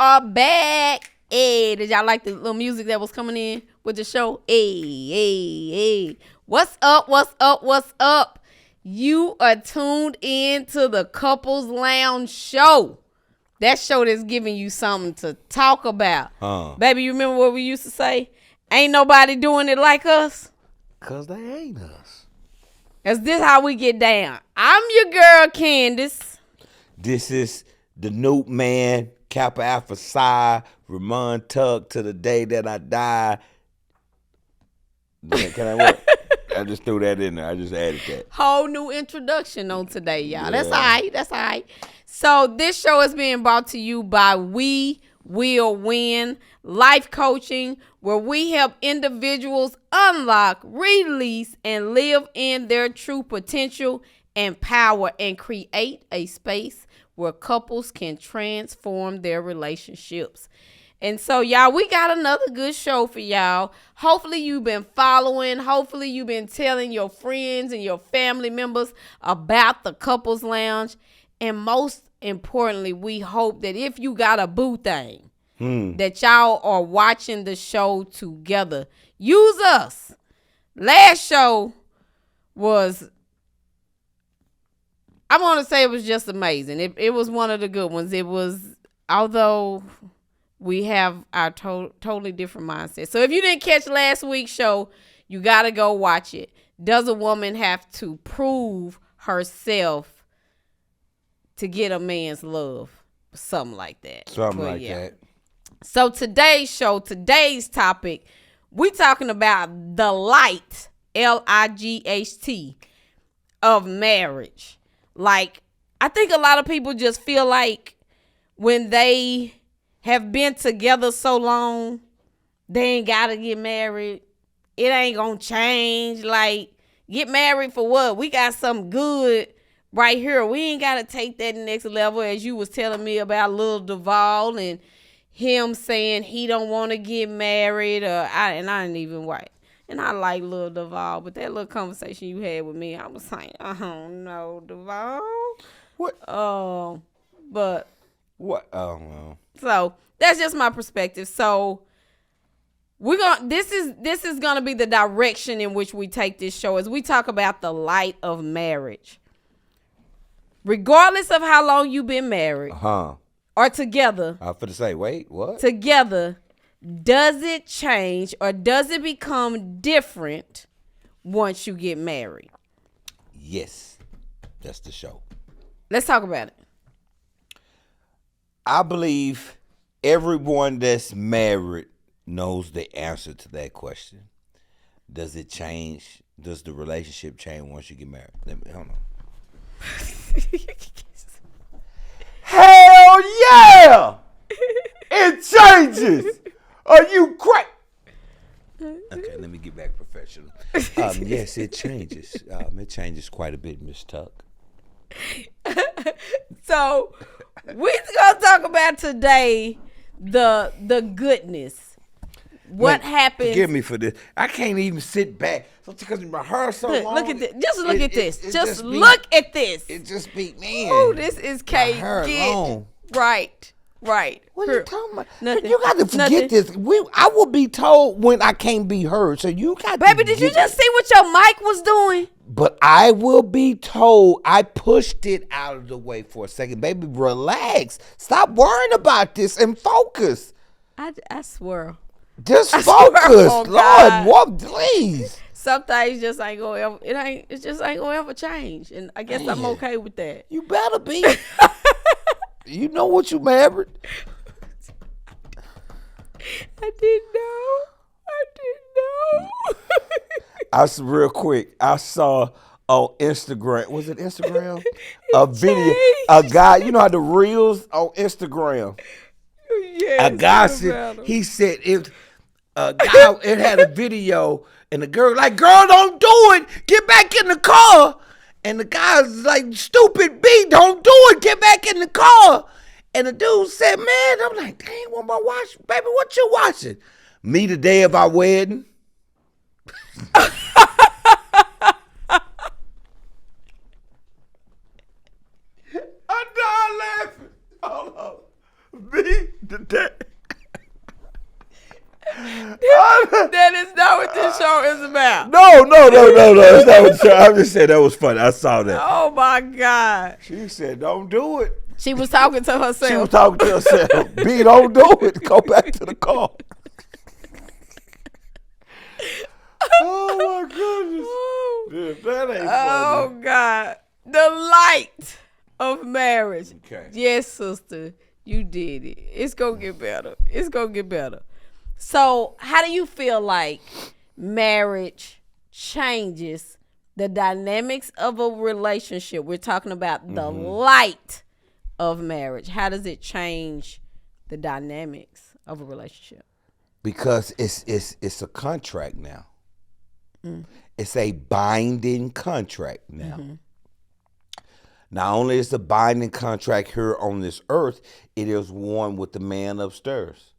are back. Hey, did y'all like the little music that was coming in with the show? Hey. What's up? What's up? What's up? You are tuned in to the Couples Lounge show. That show that's giving you something to talk about. Baby, you remember what we used to say? Ain't nobody doing it like us. Because they ain't us. Is this how we get down? I'm your girl, Candace. This is the new man, Kappa Alpha Psi, Remon Tuck, to the day that I die. Can I what? I just threw that in there. I just added that. Whole new introduction on today, y'all. Yeah. That's all right. So this show is being brought to you by We Will Win Life Coaching, where we help individuals unlock, release, and live in their true potential and power and create a space where couples can transform their relationships. And so, y'all, we got another good show for y'all. Hopefully, you've been following. Hopefully, you've been telling your friends and your family members about the Couples Lounge. And most importantly, we hope that if you got a boo thing, that y'all are watching the show together. Use us. Last show was, I want to say it was just amazing. It was one of the good ones. It was, although we have our totally different mindset. So if you didn't catch last week's show, you got to go watch it. Does a woman have to prove herself to get a man's love? Something like that. That. So today's topic, we talking about the light, L-I-G-H-T, of marriage. Like, I think a lot of people just feel like when they have been together so long, they ain't got to get married. It ain't going to change. Like, get married for what? We got something good right here. We ain't got to take that next level, as you was telling me about Lil Duval and him saying he don't want to get married. I didn't even write. And I like Lil Duval, but that little conversation you had with me, I was saying, I don't know, Duval. What? But what? Oh, well. So that's just my perspective. So this is gonna be the direction in which we take this show as we talk about the light of marriage. Regardless of how long you've been married or together. I was going to say, wait, what? Together, does it change or does it become different once you get married? Yes, that's the show. Let's talk about it. I believe everyone that's married knows the answer to that question. Does it change? Does the relationship change once you get married? Hold on. Hell yeah! It changes! Are you crazy? Okay, let me get back professional. Yes, it changes. It changes quite a bit, Miss Tuck. So we're gonna talk about today the goodness. What happens? Forgive me for this. I can't even sit back. Because my hair so long. Look at this. Just look at this. Just look at this. It just beat me. Oh, this is K. My hair long. Right. What are you talking about? Nothing. You got to forget this. I will be told when I can't be heard. So you got Baby, did you just see what your mic was doing? But I will be told. I pushed it out of the way for a second. Baby, relax. Stop worrying about this and focus. I swear. Just focus. Oh, Lord, what, please. Some things just ain't gonna ever. It just ain't gonna ever change, and I guess I'm okay with that. You better be. You know what you married. I didn't know. Real quick. I saw on Instagram. Was it Instagram? A video. A guy. You know how the reels on Instagram. Yes, a guy said. He said if a guy. It had a video. And the girl like, girl, don't do it. Get back in the car. And the guy's like, stupid B, don't do it. Get back in the car. And the dude said, man, I'm like, dang, what am I watching? Baby, what you watching? Me the day of our wedding. I'm done laughing. Hold on. Me That is not what this show is about. No. That's not what the show. I'm just saying that was funny. I saw that. Oh my God. She said, "Don't do it." She was talking to herself. She was talking to herself. B, don't do it. Go back to the car. Oh my goodness. Yeah, that ain't funny. Oh God. The light of marriage. Okay. Yes, sister. You did it. It's gonna get better. It's gonna get better. So, how do you feel like marriage changes the dynamics of a relationship? We're talking about the light of marriage. How does it change the dynamics of a relationship? Because it's a contract now. It's a binding contract now. Not only is it a binding contract here on this earth, it is one with the man upstairs.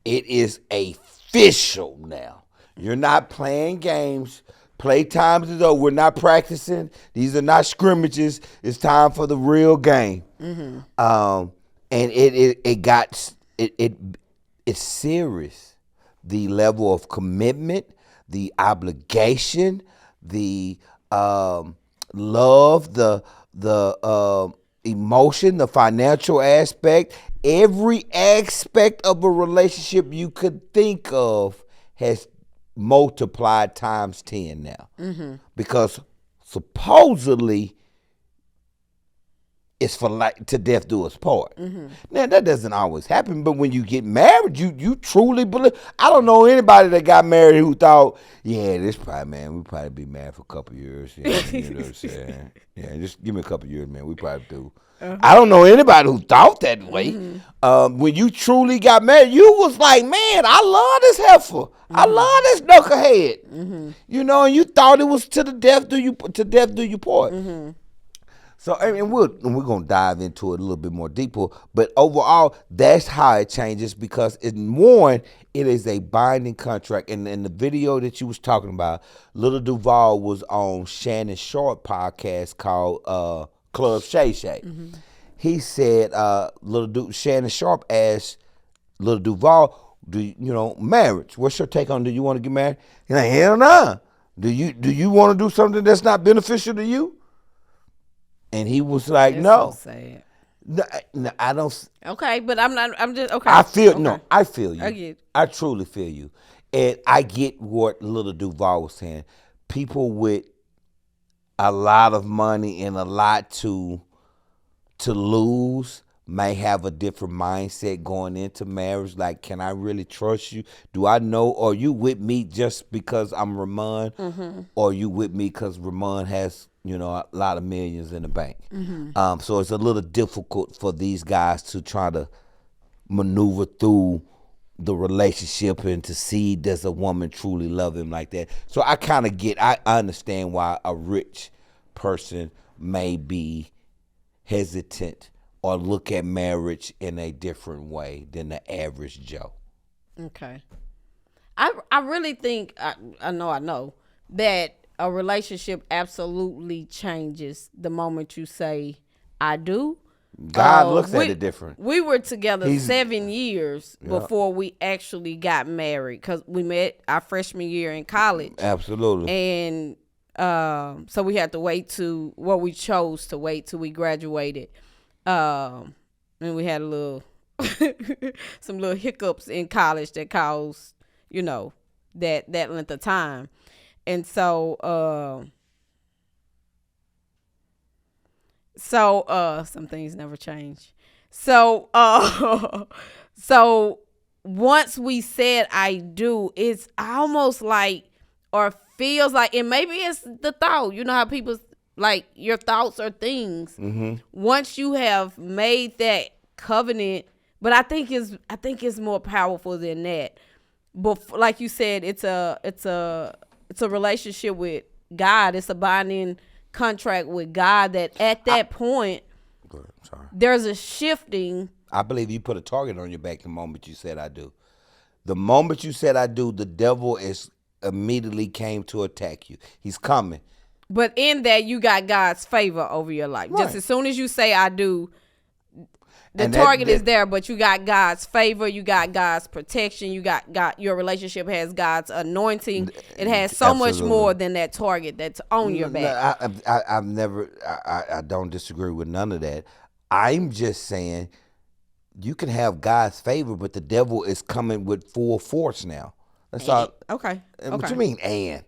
It is official now. You're not playing games. Playtime is over. We're not practicing. These are not scrimmages. It's time for the real game. And it's serious. The level of commitment, the obligation, the love, the emotion, the financial aspect, every aspect of a relationship you could think of has multiplied times 10 now. Because supposedly it's for like to death do us part. Now that doesn't always happen, but when you get married, you truly believe. I don't know anybody that got married who thought, yeah, this probably, man, we probably be married for a couple of years. Yeah, you know what I'm saying? Yeah, just give me a couple of years, man. We probably do. I don't know anybody who thought that way. When you truly got married, you was like, man, I love this heifer. I love this knucklehead. You know, and you thought it was to death do you part. So, and we're going to dive into it a little bit more deeper. But overall, that's how it changes because it is a binding contract. And in the video that you was talking about, Little Duval was on Shannon Sharp podcast called Club Shay Shay. He said, Shannon Sharp asked Little Duval, marriage, what's your take on, do you want to get married? He's like, hell no. Do you want to do something that's not beneficial to you? And he was like, That's no. So sad. No, I don't. Okay, but I'm just, okay. I feel, okay. no, I feel you. I get it. I truly feel you. And I get what Little Duval was saying. People with a lot of money and a lot to lose may have a different mindset going into marriage. Like, can I really trust you? Do I know? Are you with me just because I'm Remon? Or are you with me because Remon has, a lot of millions in the bank? So it's a little difficult for these guys to try to maneuver through the relationship and to see does a woman truly love him like that. So I understand why a rich person may be hesitant or look at marriage in a different way than the average Joe. Okay. I really think, I know that a relationship absolutely changes the moment you say, I do. God looks at it different. We were together 7 years before we actually got married because we met our freshman year in college. Absolutely. And so we had to wait we chose to wait till we graduated. And we had some little hiccups in college that caused, that length of time. And so some things never change. So once we said I do, it's almost like, or feels like, and maybe it's the thought, how people like your thoughts or things. Once you have made that covenant, but I think it's more powerful than that. But like you said, it's a relationship with God. It's a binding contract with God that at that point, there's a shifting. I believe you put a target on your back the moment you said I do. The moment you said I do, the devil is immediately came to attack you. He's coming. But in that, you got God's favor over your life. Right. Just as soon as you say I do, The target is there, but you got God's favor, you got God's protection, you got God. Your relationship has God's anointing. It has so much more than that target that's on your back. I've never. I don't disagree with none of that. I'm just saying you can have God's favor, but the devil is coming with full force now. That's all. Okay. What you mean, and?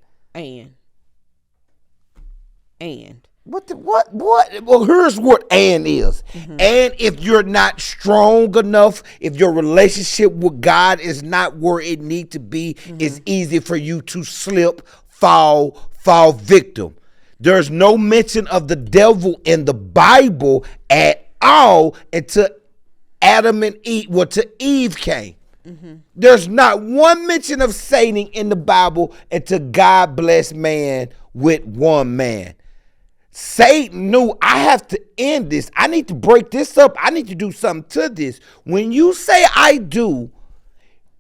What? Well, here's what and is. Mm-hmm. And if you're not strong enough, if your relationship with God is not where it needs to be, it's easy for you to slip, fall victim. There's no mention of the devil in the Bible at all until Adam and Eve, to Eve came. Mm-hmm. There's not one mention of Satan in the Bible until God blessed man with one man. Satan knew, I have to end this. I need to break this up. I need to do something to this. When you say I do,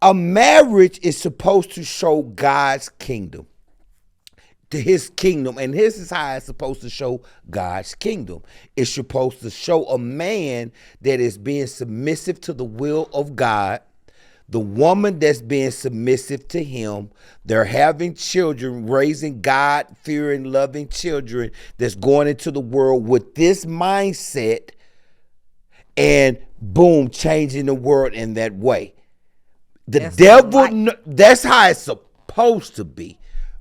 a marriage is supposed to show God's kingdom, to his kingdom. And this is how it's supposed to show God's kingdom. It's supposed to show a man that is being submissive to the will of God, the woman that's being submissive to him. They're having children, raising God-fearing, loving children that's going into the world with this mindset, and boom, changing the world in that way. The devil, that's how it's supposed to be.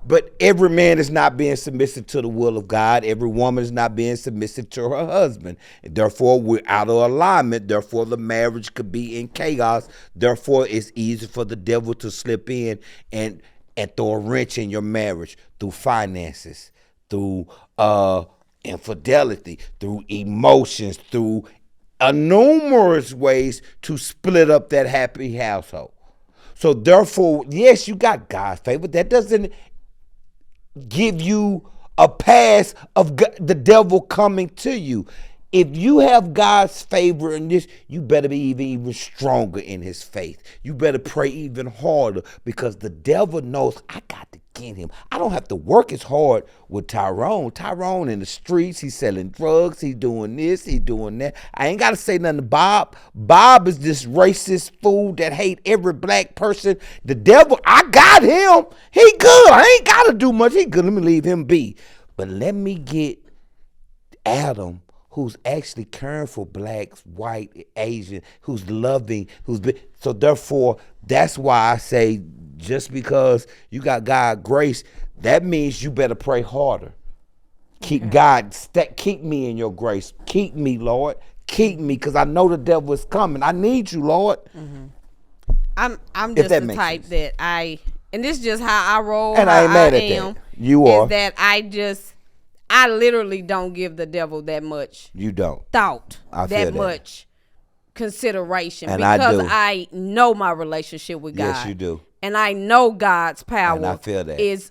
But every man is not being submissive to the will of God. Every woman is not being submissive to her husband. Therefore, we're out of alignment. Therefore, the marriage could be in chaos. Therefore, it's easy for the devil to slip in and throw a wrench in your marriage through finances, through infidelity, through emotions, through numerous ways to split up that happy household. So therefore, yes, you got God's favor. That doesn't give you a pass of the devil coming to you. If you have God's favor in this, you better be even stronger in his faith. You better pray even harder, because the devil knows, I got to get him. I don't have to work as hard with Tyrone. Tyrone in the streets, he's selling drugs, he's doing this, he's doing that. I ain't got to say nothing to Bob. Bob is this racist fool that hate every black person. The devil, I got him. He good. I ain't got to do much. He good. Let me leave him be. But let me get Adam, who's actually caring for blacks, white, Asian, who's loving, so therefore, that's why I say, just because you got God's grace, that means you better pray harder. Keep God, keep me in your grace. Keep me, Lord. Keep me, because I know the devil is coming. I need you, Lord. Mm-hmm. I'm just the type that and this is just how I roll. And I ain't mad at that. You are. Is that I literally don't give the devil that much. You don't. Thought. I feel that much consideration. And because I know my relationship with God. Yes, you do. And I know God's power. And I feel that. Is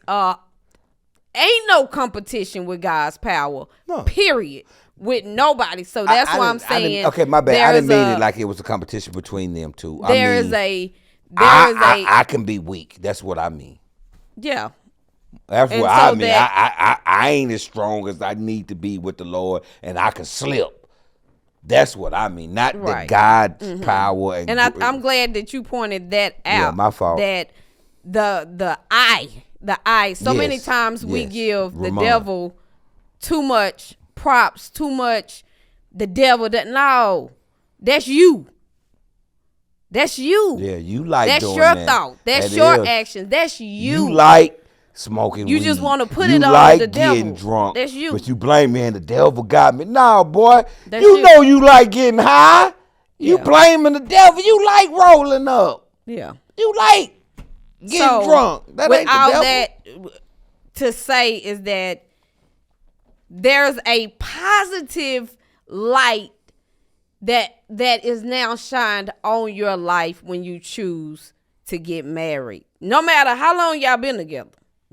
ain't no competition with God's power. No. Period. With nobody. So that's why I'm saying. Okay, my bad. I didn't mean it like it was a competition between them two. I can be weak. That's what I mean. Yeah. That's what I mean. I ain't as strong as I need to be with the Lord, and I can slip. That's what I mean. Not the God's power. And I'm glad that you pointed that out. Yeah, my fault. That the I. So many times we give the devil too much props, too much. The devil no, that's you. That's you. Yeah, you like that's doing your that. Thought. That's your action. That's you. You like smoking weed. You just want to put it on like the devil. Getting drunk. That's you. But you blame me and the devil got me. No, boy. That's you know you like getting high. You blaming the devil. You like rolling up. Yeah. You like getting drunk. That ain't the devil. That to say is that there's a positive light that is now shined on your life when you choose to get married. No matter how long y'all been together,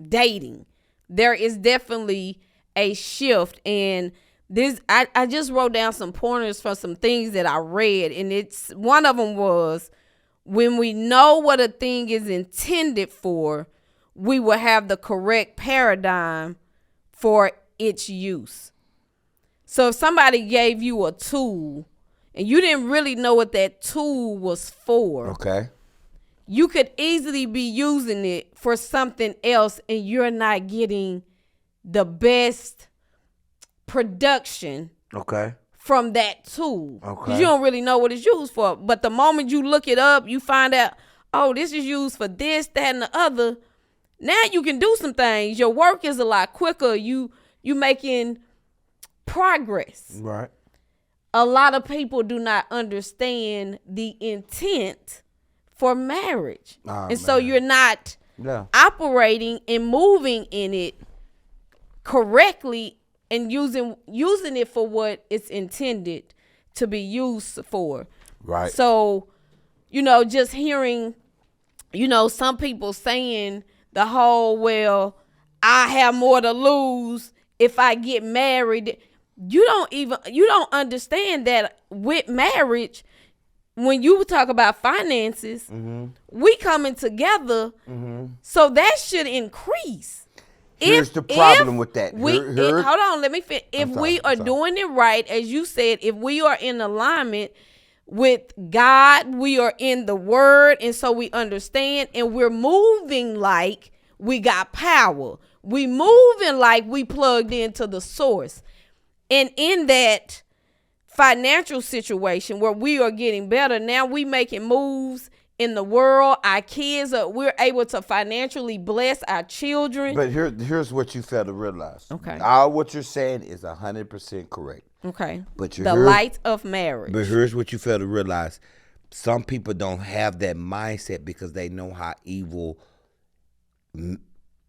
dating, there is definitely a shift. And this, I just wrote down some pointers for some things that I read, and it's one of them was, when we know what a thing is intended for, we will have the correct paradigm for its use. So if somebody gave you a tool and you didn't really know what that tool was for, Okay. you could easily be using it for something else, and you're not getting the best production Okay. from that tool. Okay. Because you don't really know what it's used for. But the moment you look it up, you find out, oh, this is used for this, that, and the other. Now you can do some things. Your work is a lot quicker. You making progress. Right. A lot of people do not understand the intent for marriage. And so you're not operating and moving in it correctly and using it for what it's intended to be used for. Right. So, just hearing, some people saying the whole, well, I have more to lose if I get married. You don't understand that with marriage, when you talk about finances, we coming together, so that should increase. Here's the problem with that. Hold on, let me finish. If we are doing it right, as you said, if we are in alignment with God, we are in the word, and so we understand, and we're moving like we got power. We moving like we plugged into the source. And in that financial situation where we are getting better, now we making moves in the world. Our kids we're able to financially bless our children. But here's what you fail to realize. Okay. All what you're saying is 100% correct. Okay. But the light of marriage. But here's what you fail to realize. Some people don't have that mindset because they know how evil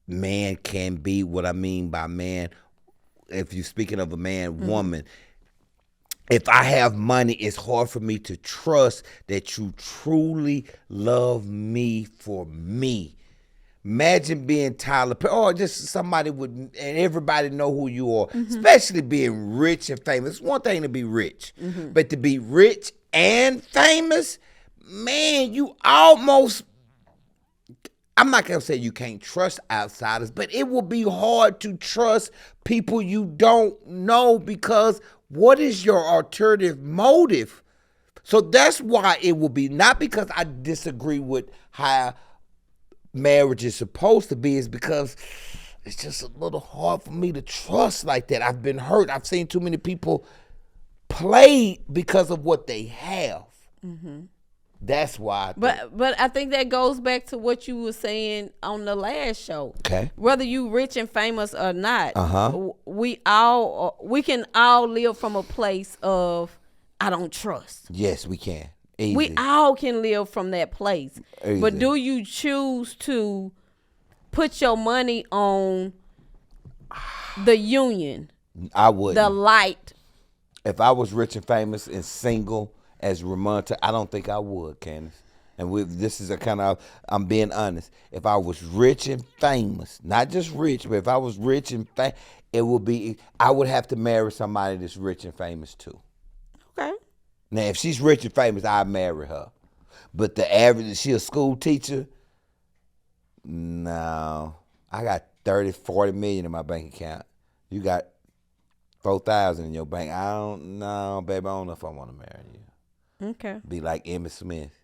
man can be. What I mean by man, if you're speaking of a man, woman, if I have money, it's hard for me to trust that you truly love me for me. Imagine being Tyler Perry, or just somebody and everybody know who you are, especially being rich and famous. It's one thing to be rich, but to be rich and famous, man, you almost, I'm not going to say you can't trust outsiders, but it will be hard to trust people you don't know, because what is your alternative motive? So that's why it will be, not because I disagree with how marriage is supposed to be, is because it's just a little hard for me to trust like that. I've been hurt. I've seen too many people play because of what they have. That's why. But I think that goes back to what you were saying on the last show. Okay. Whether you rich and famous or not, we can all live from a place of I don't trust. Yes, we can. Easy. We all can live from that place. Easy. But do you choose to put your money on the union? I would. The light. If I was rich and famous and single as Remon Tuck, I don't think I would, Candace. And this is a kind of, I'm being honest. If I was rich and famous, not just rich, but if I was rich and famous, I would have to marry somebody that's rich and famous too. Okay. Now, if she's rich and famous, I'd marry her. But the average, she a school teacher? No. I got 30, 40 million in my bank account. You got 4,000 in your bank. I don't know, baby. I don't know if I want to marry you. Okay. Be like Emmitt Smith.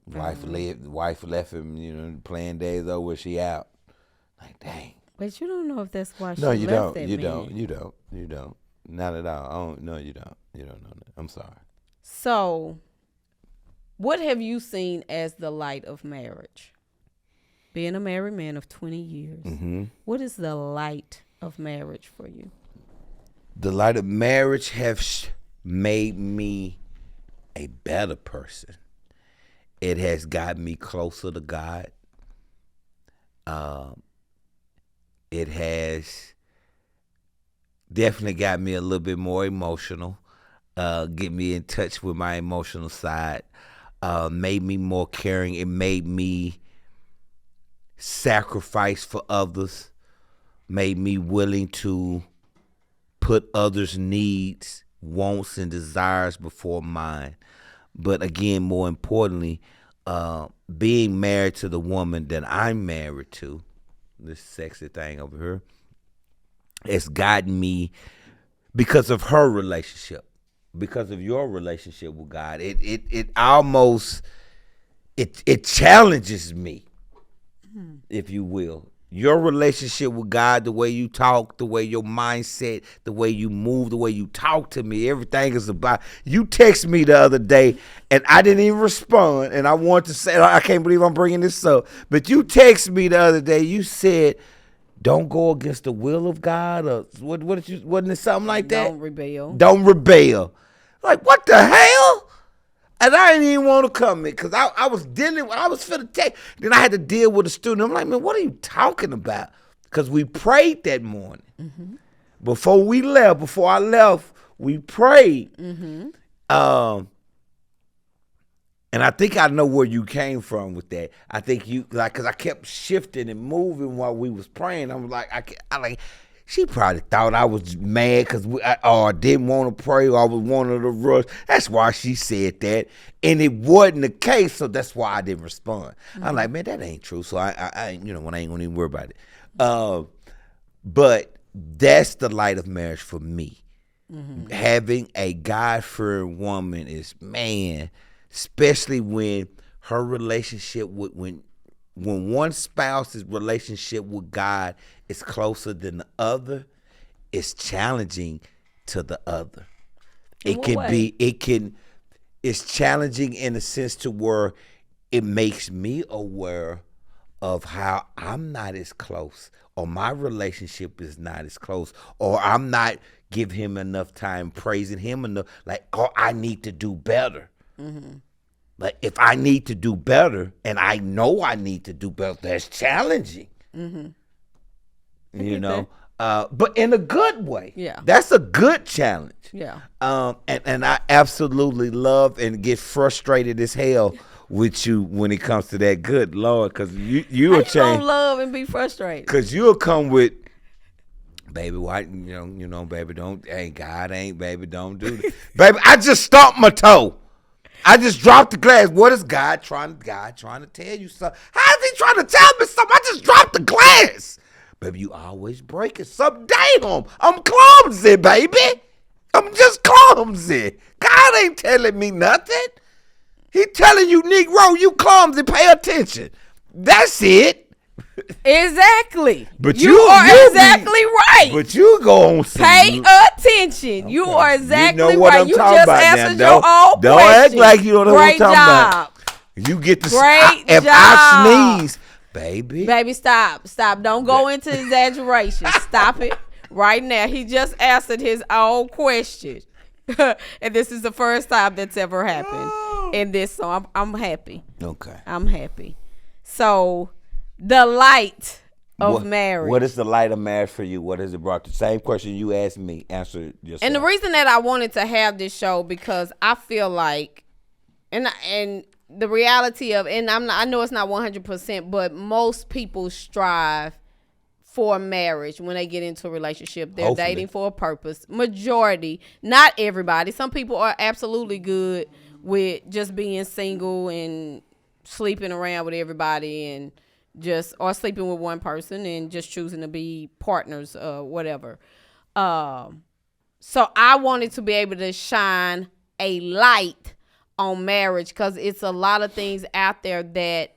Wife left him, playing days over, she out. Like, dang. But you don't know if that's why she No, you left don't. that You man. don't. Not at all. No, you don't. You don't know that. I'm sorry. So, what have you seen as the light of marriage? Being a married man of 20 years, what is the light of marriage for you? The light of marriage has made me a better person. It has got me closer to God. It has definitely got me a little bit more emotional. Get me in touch with my emotional side. Made me more caring. It made me sacrifice for others. Made me willing to put others' needs, wants, and desires before mine. But again, more importantly, being married to the woman that I'm married to, this sexy thing over here, it's gotten me because of her relationship, because of your relationship with God. It almost it challenges me, if you will. Your relationship with God, the way you talk, the way your mindset, the way you move, the way you talk to me, everything is about. You text me the other day, and I didn't even respond, and I want to say, I can't believe I'm bringing this up, but you text me the other day, you said, don't go against the will of God, or what did you, wasn't it something like that? Don't rebel. Don't rebel. Like, what the hell? And I didn't even want to come in because I was dealing with, I was finna take. Then I had to deal with a student. I'm like, man, what are you talking about? Because we prayed that morning. Mm-hmm. Before I left, we prayed. Mm-hmm. And I think I know where you came from with that. I think you, like, because I kept shifting and moving while we was praying. I was like, I like, she probably thought I was mad because I didn't want to pray, or I was wanting to rush. That's why she said that. And it wasn't the case, so that's why I didn't respond. Mm-hmm. I'm like, man, that ain't true. So I ain't going to even worry about it. But that's the light of marriage for me. Mm-hmm. Having a God-fearing woman is, man, especially when her relationship with, when one spouse's relationship with God is closer than the other, it's challenging to the other. It's challenging in a sense to where it makes me aware of how I'm not as close, or my relationship is not as close, or I'm not giving him enough time, praising him enough, like, oh, I need to do better. Mm-hmm. Like, if I need to do better, and I know I need to do better, that's challenging. Mm-hmm. You know, but in a good way. Yeah, that's a good challenge. Yeah. And I absolutely love and get frustrated as hell with you when it comes to that. Good Lord, because you will change. Don't love and be frustrated. Because you'll come with, baby, why you know, baby, don't, God ain't, baby, don't do this. Baby, I just stomped my toe. I just dropped the glass. What is God trying to tell you something? How is he trying to tell me something? I just dropped the glass. Baby, you always breaking something. Damn, I'm clumsy, baby. I'm just clumsy. God ain't telling me nothing. He telling you, Negro, you clumsy. Pay attention. That's it. Exactly. But you are exactly right. But you go on some. Pay attention. Okay. You are exactly right. You just answered your own question. Don't act like you don't know what I'm talking about. You get the great if job. I sneeze, baby, stop. Don't go into exaggeration. Stop it right now. He just answered his own question. And this is the first time that's ever happened in this, so I'm happy. Okay. I'm happy. So, the light of marriage. What is the light of marriage for you? What has it brought? The same question you asked me, answer yourself. And the reason that I wanted to have this show, because I feel like, and the reality of, and I know it's not 100%, but most people strive for marriage when they get into a relationship. They're Hopefully. dating for a purpose. Majority, not everybody. Some people are absolutely good with just being single and sleeping around with everybody, and or sleeping with one person and just choosing to be partners, whatever. So I wanted to be able to shine a light on marriage, because it's a lot of things out there that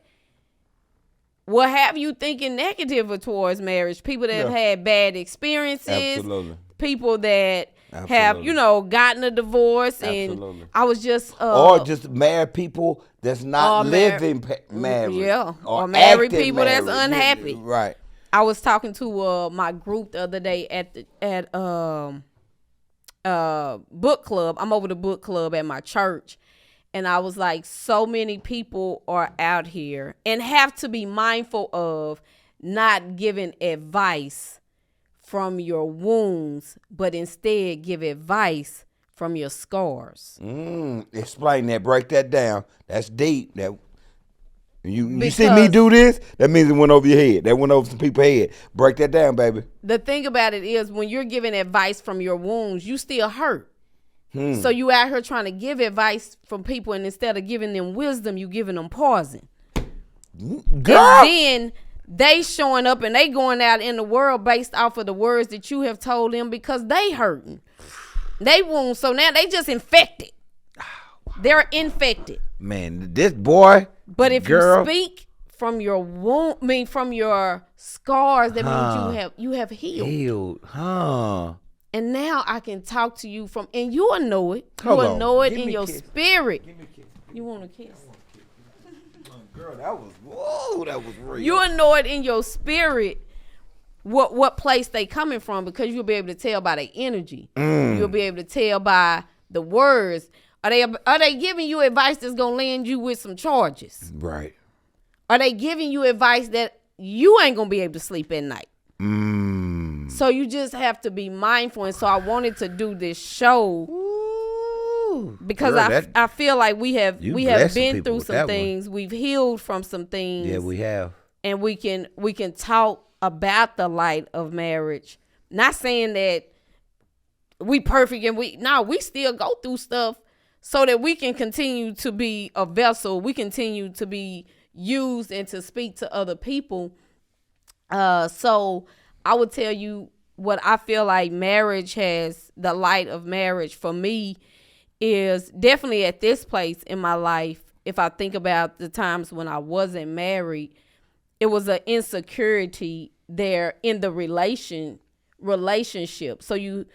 will have you thinking negative towards marriage. People that have had bad experiences. Absolutely. People that have, gotten a divorce. Absolutely. And I was just... or just married people that's not living married. Yeah. Or married people that's unhappy. Yeah, right. I was talking to my group the other day at book club. I'm over the book club at my church. And I was like, so many people are out here and have to be mindful of not giving advice from your wounds, but instead give advice from your scars. Explain that. Break that down. That's deep. You see me do this? That means it went over your head. That went over some people's head. Break that down, baby. The thing about it is, when you're giving advice from your wounds, you still hurt. So you out here trying to give advice from people, and instead of giving them wisdom, you giving them poison. Girl. And then they showing up and they going out in the world based off of the words that you have told them because they hurting. They wound. So now they just infected. They're infected. Man, this boy. But if girl, you speak from your wound, from your scars, that means you have healed. Healed, huh? And now I can talk to you from, and you will know it. You Hold will on. know it Give in me your a kiss. spirit. Give me a kiss. You want a kiss? Girl, that was real. You will know it in your spirit what place they coming from, because you'll be able to tell by their energy. You'll be able to tell by the words. Are they giving you advice that's gonna land you with some charges? Right. Are they giving you advice that you ain't gonna be able to sleep at night? So you just have to be mindful. And so I wanted to do this show because girl, I feel like we have been through some things. We've healed from some things. Yeah, we have. And we can talk about the light of marriage. Not saying that we perfect and we still go through stuff so that we can continue to be a vessel. We continue to be used and to speak to other people. So I would tell you what I feel like marriage has, the light of marriage for me is definitely at this place in my life. If I think about the times when I wasn't married, it was an insecurity there in the relationship. So you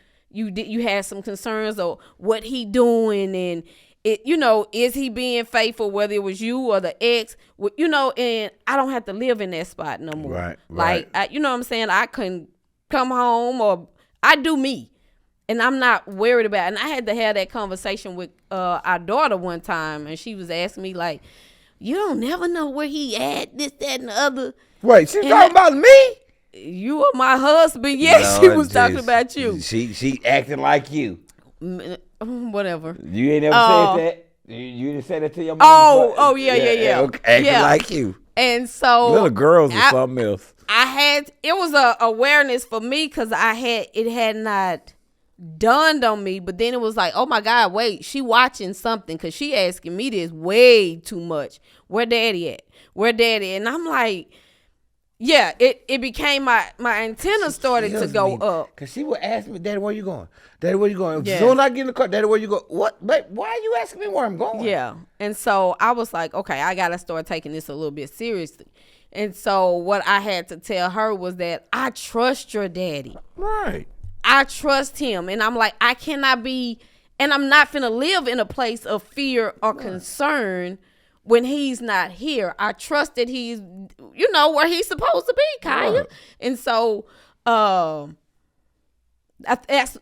had some concerns of what he doing, and is he being faithful, whether it was you or the ex, and I don't have to live in that spot no more. Right. Like, you know what I'm saying? I couldn't come home, or I do me, and I'm not worried about it. And I had to have that conversation with our daughter one time, and she was asking me like, you don't never know where he at, this, that, and the other. Wait, she talking about me? You are my husband. Yes, she was talking about you. She acting like you. Whatever. You ain't never said that. You didn't say that to your mom. Oh, yeah. Okay, acting like you. And so little girls or something else. It was a awareness for me because it had not dawned on me, but then it was like, oh my God, wait, she watching something because she asking me this way too much. Where daddy at? And I'm like, yeah, it became my antenna started to go up. Cause she would ask me, Daddy, where you going? Daddy, where you going? Yeah. As soon as I get in the car, Daddy, where you go? What? Babe, why are you asking me where I'm going? Yeah. And so I was like, okay, I got to start taking this a little bit seriously. And so what I had to tell her was that I trust your daddy. Right. I trust him. And I'm like, I cannot be, and I'm not finna live in a place of fear or concern when he's not here. I trust that he's, where he's supposed to be, Kaya. Right. And so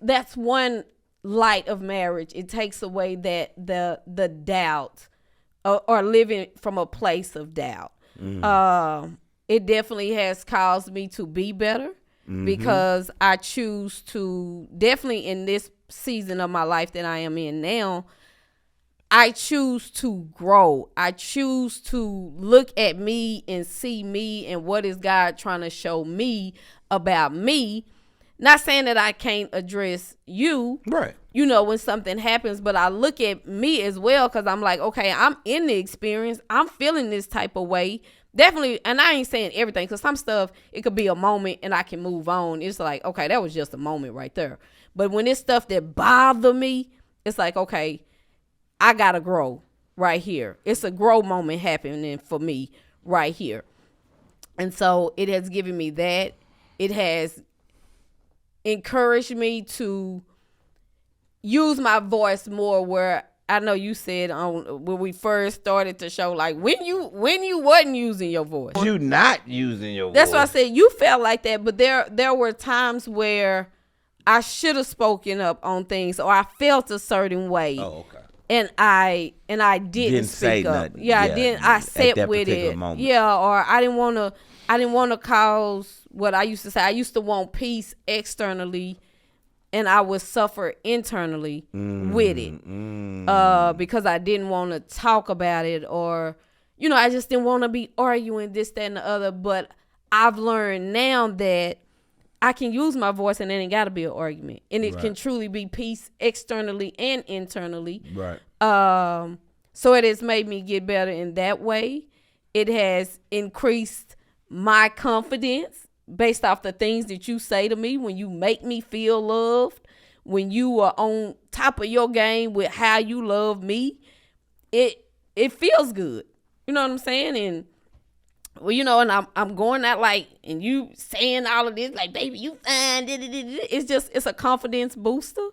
that's one light of marriage. It takes away that the doubt or living from a place of doubt. It definitely has caused me to be better because I choose to, definitely in this season of my life that I am in now, I choose to grow. I choose to look at me and see me and what is God trying to show me about me. Not saying that I can't address you, right? When something happens, but I look at me as well because I'm like, okay, I'm in the experience. I'm feeling this type of way. Definitely, and I ain't saying everything because some stuff, it could be a moment and I can move on. It's like, okay, that was just a moment right there. But when it's stuff that bother me, it's like, okay, I got to grow right here. It's a grow moment happening for me right here. And so it has given me that. It has encouraged me to use my voice more, where I know you said when we first started the show, like when you wasn't using your voice. You not using your voice. That's why I said you felt like that, but there were times where I should have spoken up on things, or I felt a certain way. Oh, okay. And I didn't speak up. Nothing. Yeah, I didn't. I sat with it. Moment. Yeah, or I didn't want to cause what I used to say. I used to want peace externally, and I would suffer internally with it because I didn't want to talk about it, or I just didn't want to be arguing this, that, and the other. But I've learned now that I can use my voice and it ain't got to be an argument. And it can truly be peace externally and internally. Right. So it has made me get better in that way. It has increased my confidence based off the things that you say to me, when you make me feel loved, when you are on top of your game with how you love me, it feels good. You know what I'm saying? And well, and I'm going out like, and you saying all of this, like, baby, you fine. It's a confidence booster.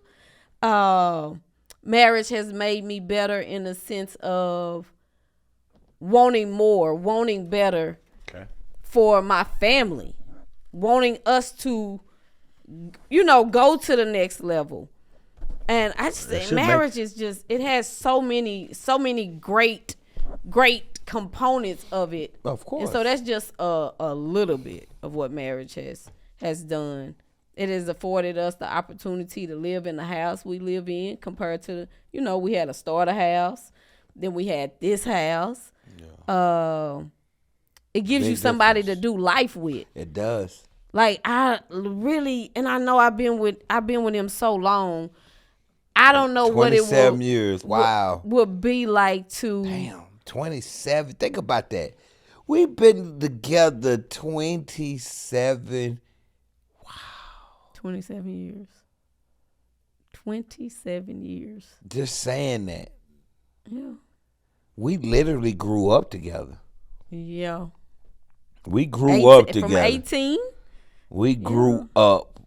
Marriage has made me better in the sense of wanting more, wanting better for my family, wanting us to, go to the next level. And I just say marriage is just, it has so many great components of it. Of course. And so that's just a little bit of what marriage has done. It has afforded us the opportunity to live in the house we live in compared to, we had a starter house. Then we had this house. Yeah. It gives you somebody to do life with. It does. Like, I really, and I know I've been with him so long. I don't know what it 27 years. Wow. Would be like to. Damn, 27. Think about that. We've been together 27. 27 years. 27 years. Just saying that. Yeah. We literally grew up together. Yeah. We grew up together. From 18? We grew up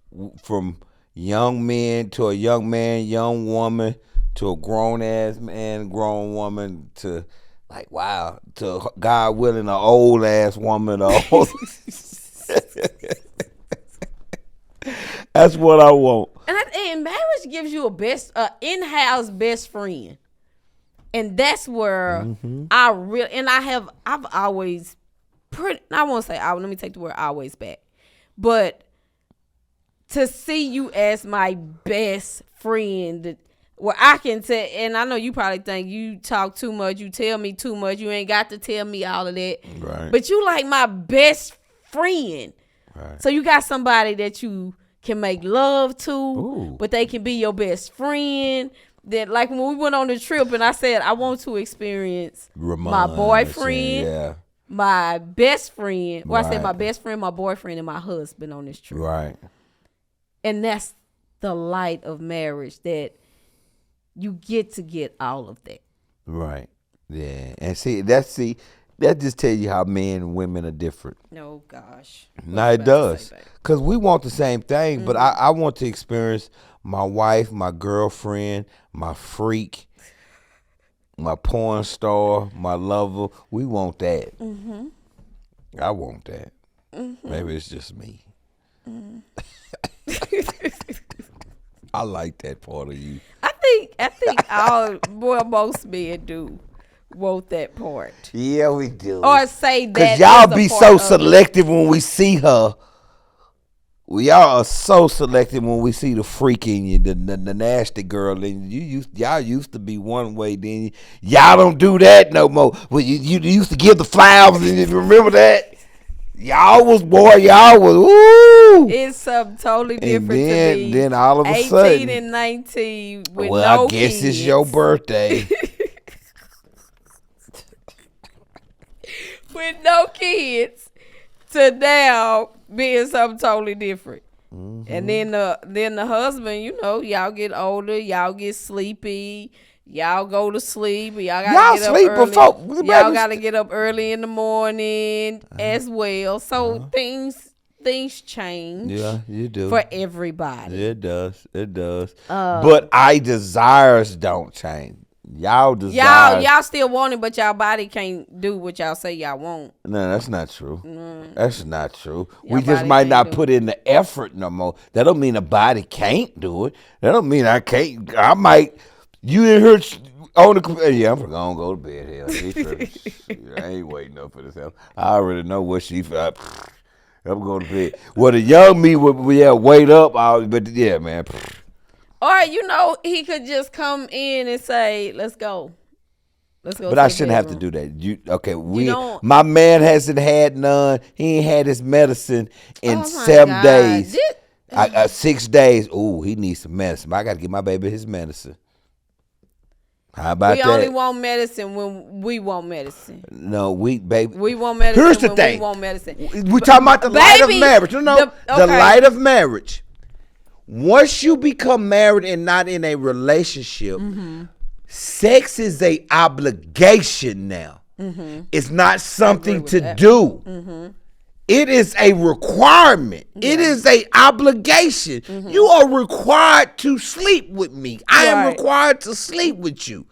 from young men to a young man, young woman, to a grown-ass man, grown woman, to, like, wow, to, God willing, an old-ass woman. That's what I want. And marriage gives you a in-house best friend. And that's where I've always, I won't say let me take the word always back. But to see you as my best friend, where I can tell, and I know you probably think you talk too much, you tell me too much, you ain't got to tell me all of that. Right. But you like my best friend. Right. So you got somebody that you can make love to, but they can be your best friend. That, like, when we went on the trip and I said I want to experience my boyfriend, my best friend. Well, I said my best friend, my boyfriend, and my husband on this trip. Right. And that's the light of marriage, that you get all of that. Right. Yeah. And that just tells you how men and women are different. Oh, gosh. No, it does. Because we want the same thing, but I want to experience my wife, my girlfriend, my freak, my porn star, my lover. We want that. Mm-hmm. I want that. Mm-hmm. Maybe it's just me. Mm-hmm. I like that part of you. I think most men do want that part. Yeah, we do. Or say that. Because y'all be so selective when we see her. Y'all are so selective when we see the freak in you, the nasty girl, and y'all used to be one way. Then y'all don't do that no more. Well, you used to give the flowers, and you remember that. Y'all was ooh. It's something totally different. And then all of a 18 sudden, 18 and 19 with I guess kids. It's your birthday. With no kids, to now being something totally different. Mm-hmm. And then the husband, y'all get older, y'all get sleepy, y'all go to sleep, y'all gotta get up early. Y'all gotta get up early in the morning as well. So things change. Yeah, you do. For everybody. It does. But our desires don't change. Y'all desire. Y'all still want it, but y'all body can't do what y'all say y'all want. No, that's not true. That's not true. We just might not put in the effort no more. That don't mean the body can't do it. That don't mean I can't. I might. You didn't hear on the. Yeah, I'm gonna go to bed. Hell, I ain't waiting up for this. I already know what she felt. I'm going to bed. Well, the young me would wait up. But yeah, man. Or, he could just come in and say, let's go. But I shouldn't have to do that. My man hasn't had none. He ain't had his medicine in 7 days. 6 days. Ooh, he needs some medicine. I got to give my baby his medicine. How about we that? We only want medicine when we want medicine. No, baby. We want medicine Here's the when thing. we want medicine. We talking about the light of marriage. No, the light of marriage. Once you become married and not in a relationship, sex is a obligation now. It's not something to do. It is a requirement. Yeah. It is a obligation. You are required to sleep with me. I am required to sleep with you.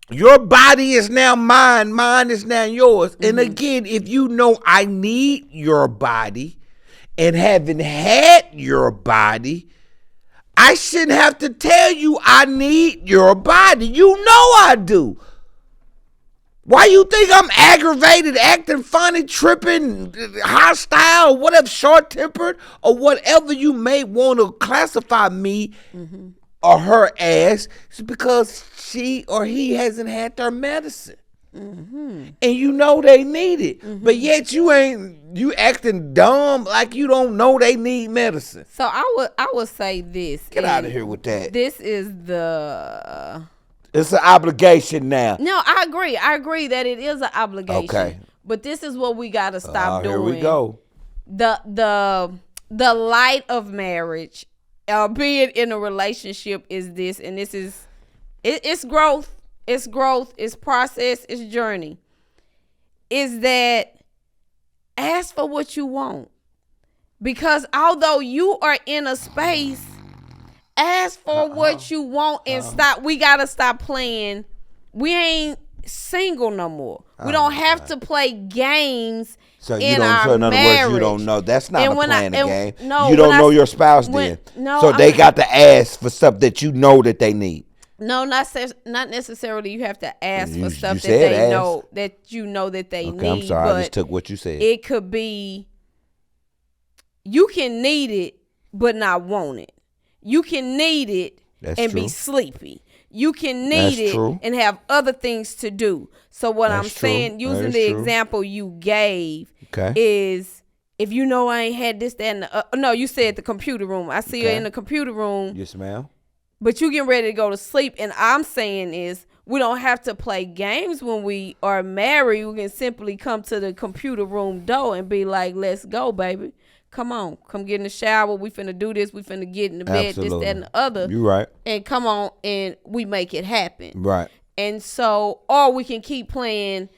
Your body is now mine. Mine is now yours. And again, if you know I need your body and haven't had your body, I shouldn't have to tell you I need your body. You know I do. Why you think I'm aggravated, acting funny, tripping, hostile, whatever, short-tempered, or whatever you may want to classify me or her as? It's because she or he hasn't had their medicine. And you know they need it. But yet you acting dumb like you don't know they need medicine. So I would say this. Get out of here with that. This is the... It's an obligation now. No, I agree. I agree that it is an obligation. Okay. But this is what we got to stop doing. Here we go. The light of marriage, being in a relationship is this, and this is, it's growth. It's growth. It's process. It's journey. Is that ask for what you want. Because although you are in a space, ask for what you want and stop. We got to stop playing. We ain't single no more. We don't have to play games in our marriage. You don't know. That's not playing a game. No, you don't know your spouse then. No, so they got to ask for stuff that you know that they need. No, not necessarily. You have to ask for stuff that they know that you know that they need. I'm sorry. I just took what you said. It could be you can need it but not want it. You can need it and be sleepy. You can need it and have other things to do. So what I'm saying, using the example you gave, is if you know I ain't had this, that, and no, you said the computer room. I see you in the computer room. Yes, ma'am. But you getting ready to go to sleep. And I'm saying is we don't have to play games when we are married. We can simply come to the computer room door and be like, let's go, baby. Come on, come get in the shower. We finna do this. We finna get in the bed, this, that, and the other. You right. And come on, and we make it happen. Right. And so, or we can keep playing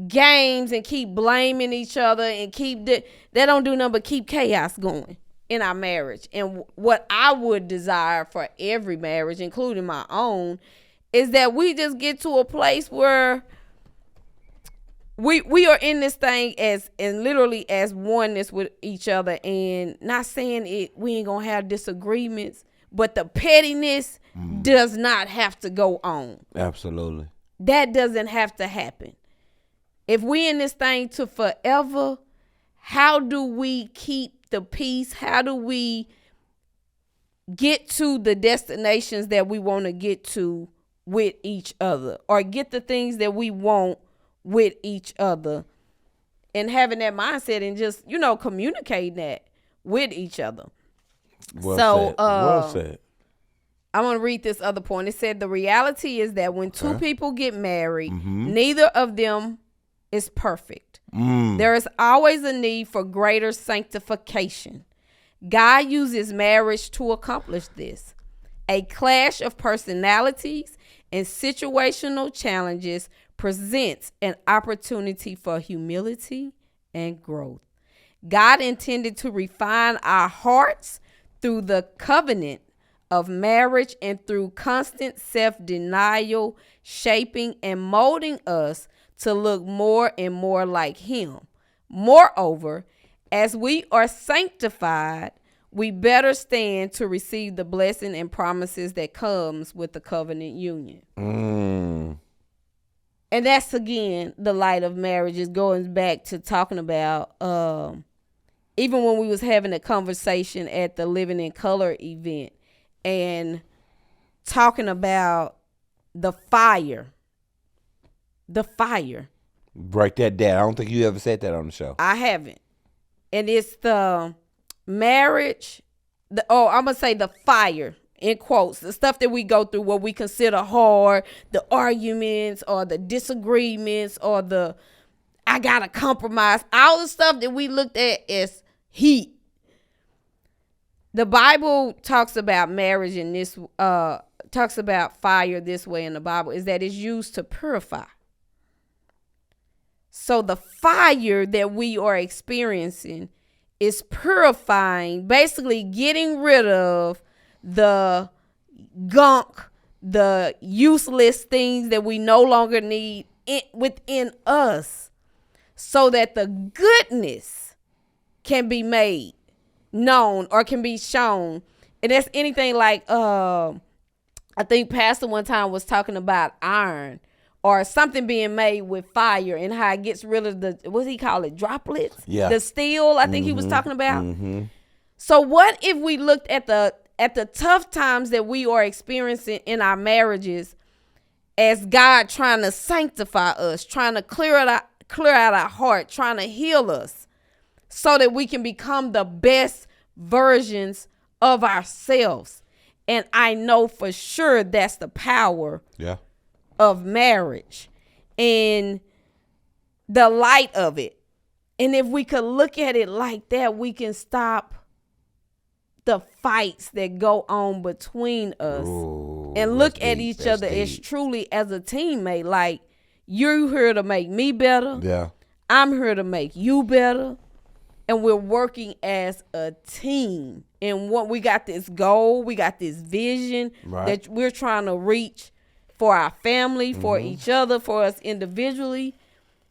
games and keep blaming each other and that don't do nothing but keep chaos going in our marriage. And what I would desire for every marriage, including my own, is that we just get to a place where we are in this thing literally as oneness with each other, and not saying we ain't gonna have disagreements, but the pettiness does not have to go on. Absolutely. That doesn't have to happen. If we in this thing to forever, how do we keep the peace? How do we get to the destinations that we want to get to with each other, or get the things that we want with each other, and having that mindset and just, communicating that with each other. Well said. I'm going to read this other point. It said, the reality is that when two people get married, neither of them is perfect. There is always a need for greater sanctification. God uses marriage to accomplish this. A clash of personalities and situational challenges presents an opportunity for humility and growth. God intended to refine our hearts through the covenant of marriage and through constant self-denial, shaping and molding us to look more and more like Him. Moreover, as we are sanctified, we better stand to receive the blessing and promises that comes with the covenant union. And that's, again, the light of marriage. Is going back to talking about, even when we was having a conversation at the Living in Color event and talking about the fire. The fire. Break that down. I don't think you ever said that on the show. I haven't. And it's the marriage. I'm going to say the fire. in quotes, the stuff that we go through, what we consider hard, the arguments or the disagreements or the I gotta compromise, all the stuff that we looked at as heat. The Bible talks about marriage in this, talks about fire this way in the Bible, is that it's used to purify. So the fire that we are experiencing is purifying, basically getting rid of the gunk, the useless things that we no longer need within us, so that the goodness can be made known or can be shown. And that's anything like, I think Pastor one time was talking about iron or something being made with fire and how it gets rid of the, what he call it, droplets? Yeah. The steel, I think he was talking about. So what if we looked at the tough times that we are experiencing in our marriages as God trying to sanctify us, trying to clear out our heart, trying to heal us so that we can become the best versions of ourselves. And I know for sure that's the power of marriage and the light of it. And if we could look at it like that, we can stop the fights that go on between us. Ooh, and look at each other as truly as a teammate. Like, you're here to make me better. Yeah. I'm here to make you better. And we're working as a team. And what we got this goal, we got this vision that we're trying to reach for our family, for each other, for us individually.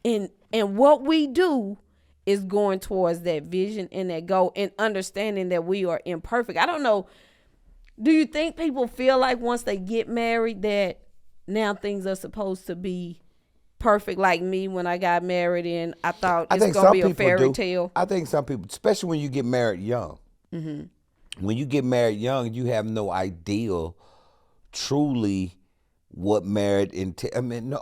And what we do is going towards that vision and that goal and understanding that we are imperfect. I don't know. Do you think people feel like once they get married that now things are supposed to be perfect, like me when I got married and I thought it's going to be a fairy tale? I think some people, especially when you get married young, when you get married young, you have no idea truly what married entails. I mean,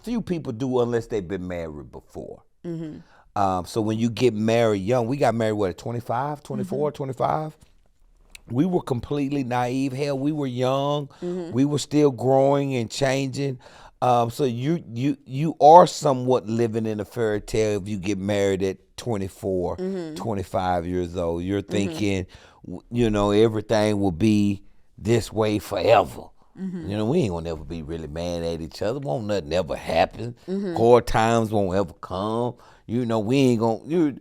few people do unless they've been married before. So when you get married young, we got married, at 25, 24, 25? We were completely naive. Hell, we were young. We were still growing and changing. So you are somewhat living in a fairy tale if you get married at 24, 25 years old. You're thinking, everything will be this way forever. We ain't gonna ever be really mad at each other. Won't nothing ever happen. Hard times won't ever come. We ain't gonna.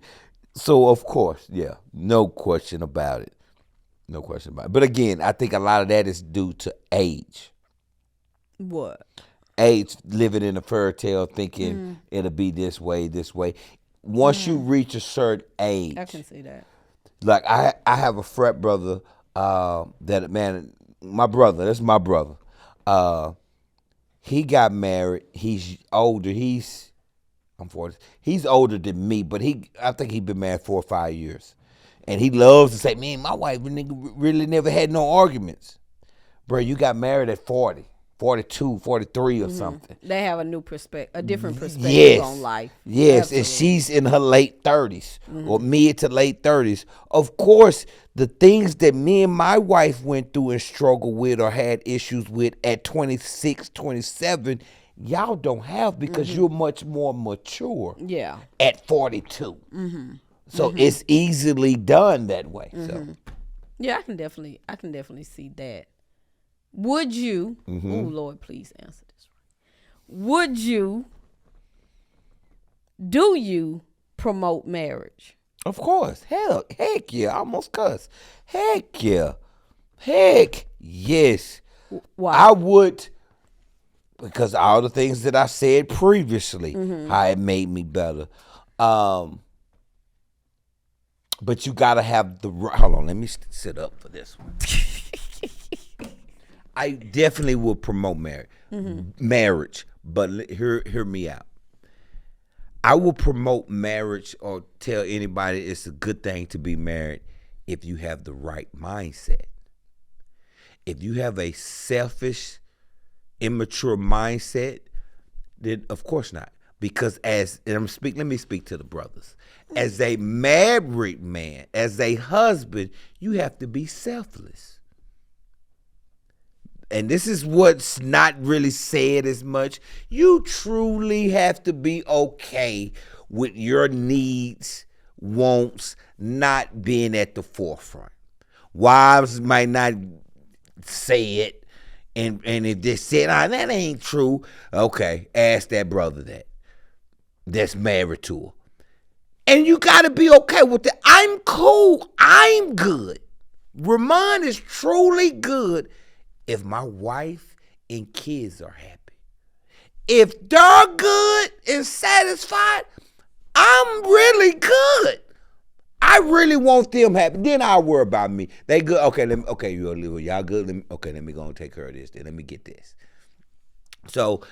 So of course, no question about it. No question about it. But again, I think a lot of that is due to age. What? Age, living in a fairy tale, thinking it'll be this way. Once you reach a certain age, I can see that. Like I have a frat brother. My brother. That's my brother. He got married. He's older. I'm 40. He's older than me, but I think he's been married 4 or 5 years. And he loves to say, man, my wife really never had no arguments. Bro, you got married at 40, 42, 43 or something. They have a new perspective, a different perspective on life. Yes, Absolutely. and she's in her late 30s or mid to late 30s. Of course, the things that me and my wife went through and struggled with or had issues with at 26, 27, y'all don't have because you're much more mature at 42. So it's easily done that way. So yeah, I can definitely see that. Would you, oh Lord, please answer this right. Do you promote marriage? Of course. Heck yeah. I almost cuss. Heck yeah. Heck yes. Why? I would, because all the things that I said previously, how it made me better. But you got to have hold on, let me sit up for this one. I definitely will promote marriage, but hear me out. I will promote marriage or tell anybody it's a good thing to be married if you have the right mindset. If you have a selfish, immature mindset, then of course not. Because let me speak to the brothers. As a married man, as a husband, you have to be selfless. and this is what's not really said as much, you truly have to be okay with your needs, wants not being at the forefront. Wives might not say it, and if they said, that ain't true, okay, ask that brother that's married to her. And you got to be okay with it. I'm cool. I'm good. Remon is truly good if my wife and kids are happy. If they're good and satisfied, I'm really good. I really want them happy. Then I'll worry about me. They good. Okay, y'all good. Let me go and take care of this. Then let me get this. So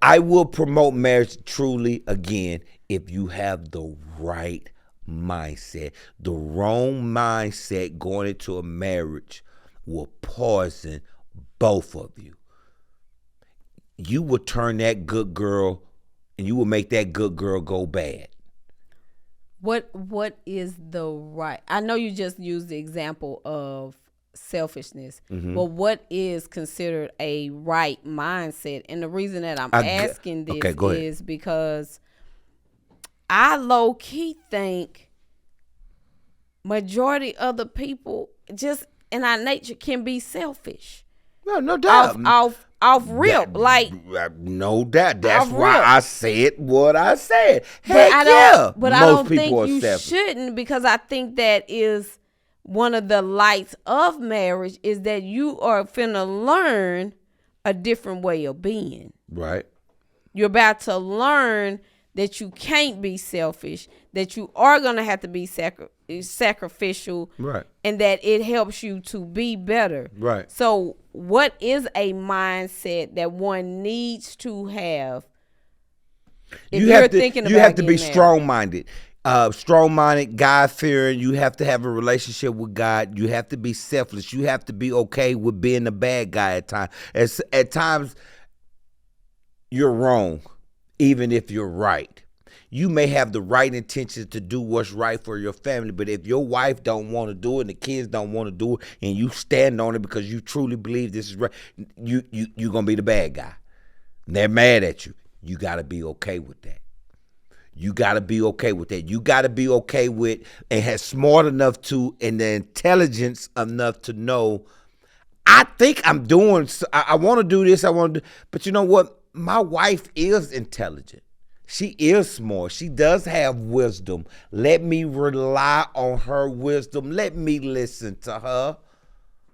I will promote marriage truly again if you have the right mindset. The wrong mindset going into a marriage will poison both of you. You will turn that good girl, and you will make that good girl go bad. What is the right? I know you just used the example of selfishness, but what is considered a right mindset? And the reason that I'm asking this is because I low key think majority of the people just in our nature can be selfish. No doubt. Off rip, no doubt. That's why I said what I said. But I don't think you shouldn't, because I think that is one of the lights of marriage, is that you are finna learn a different way of being. Right. You're about to learn that you can't be selfish, that you are gonna have to be sacrificial, right, and that it helps you to be better. Right. So what is a mindset that one needs to have if you have to be strong-minded? Strong-minded, God-fearing. You have to have a relationship with God. You have to be selfless. You have to be okay with being a bad guy at times. At times, you're wrong, even if you're right. You may have the right intentions to do what's right for your family, but if your wife don't want to do it and the kids don't want to do it, and you stand on it because you truly believe this is right, you're going to be the bad guy. They're mad at you. You got to be okay with that. You got to be okay with that. You got to be okay with and have smart enough to, and the intelligence enough to know, I think I'm doing, I want to do this, but you know what? My wife is intelligent. She is smart. She does have wisdom. Let me rely on her wisdom. Let me listen to her.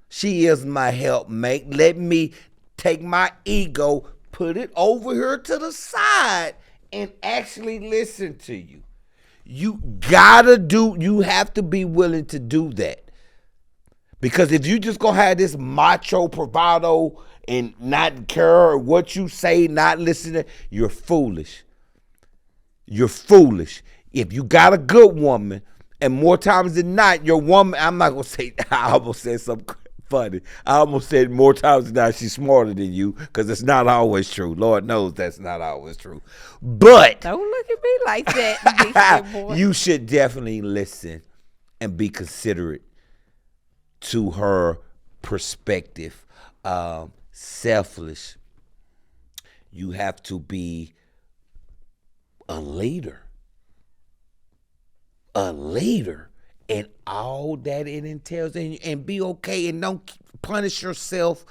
She is my helpmate. Let me take my ego, put it over here to the side, and actually listen to you. You have to be willing to do that. Because if you just gonna have this macho bravado and not care what you say, not listening, you're foolish. You're foolish. If you got a good woman, and more times than not, your woman, I'm not going to say, I almost said something funny. I almost said more times than not, she's smarter than you, because it's not always true. Lord knows that's not always true. But don't look at me like that, boy. You should definitely listen and be considerate to her perspective. Selfish. You have to be a leader, and all that it entails, and be okay, and don't punish yourself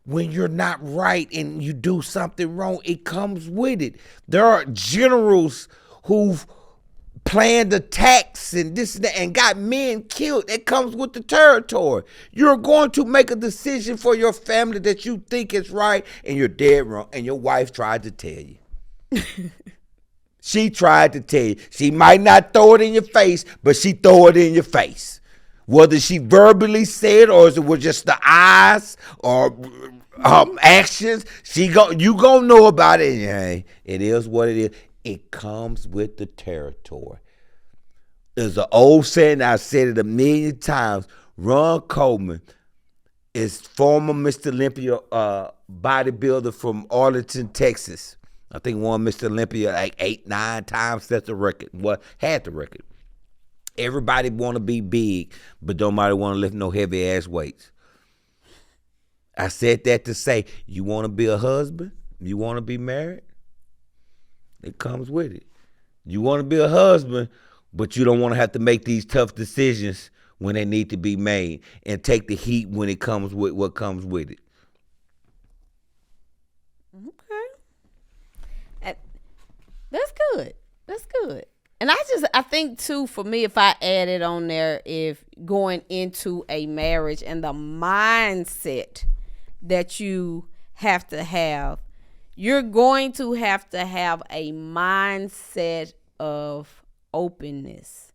when you're not right and you do something wrong. It comes with it. There are generals who've planned attacks and this and that and got men killed. It comes with the territory. You're going to make a decision for your family that you think is right, and you're dead wrong, and your wife tried to tell you. She tried to tell you. She might not throw it in your face, but she throw it in your face. Whether she verbally said or it was just the eyes or actions, you gonna know about it. Hey, it is what it is. It comes with the territory. There's an old saying, I've said it a million times. Ron Coleman is former Mr. Olympia bodybuilder from Arlington, Texas. I think won Mr. Olympia like 8-9 times. That's the record. Had the record. Everybody want to be big, but nobody want to lift no heavy ass weights. I said that to say, you want to be a husband? You want to be married? It comes with it. You want to be a husband, but you don't want to have to make these tough decisions when they need to be made and take the heat when it comes with what comes with it. Okay. That's good. That's good. And I think too, for me, if I added on there, if going into a marriage and the mindset that you have to have, you're going to have a mindset of openness.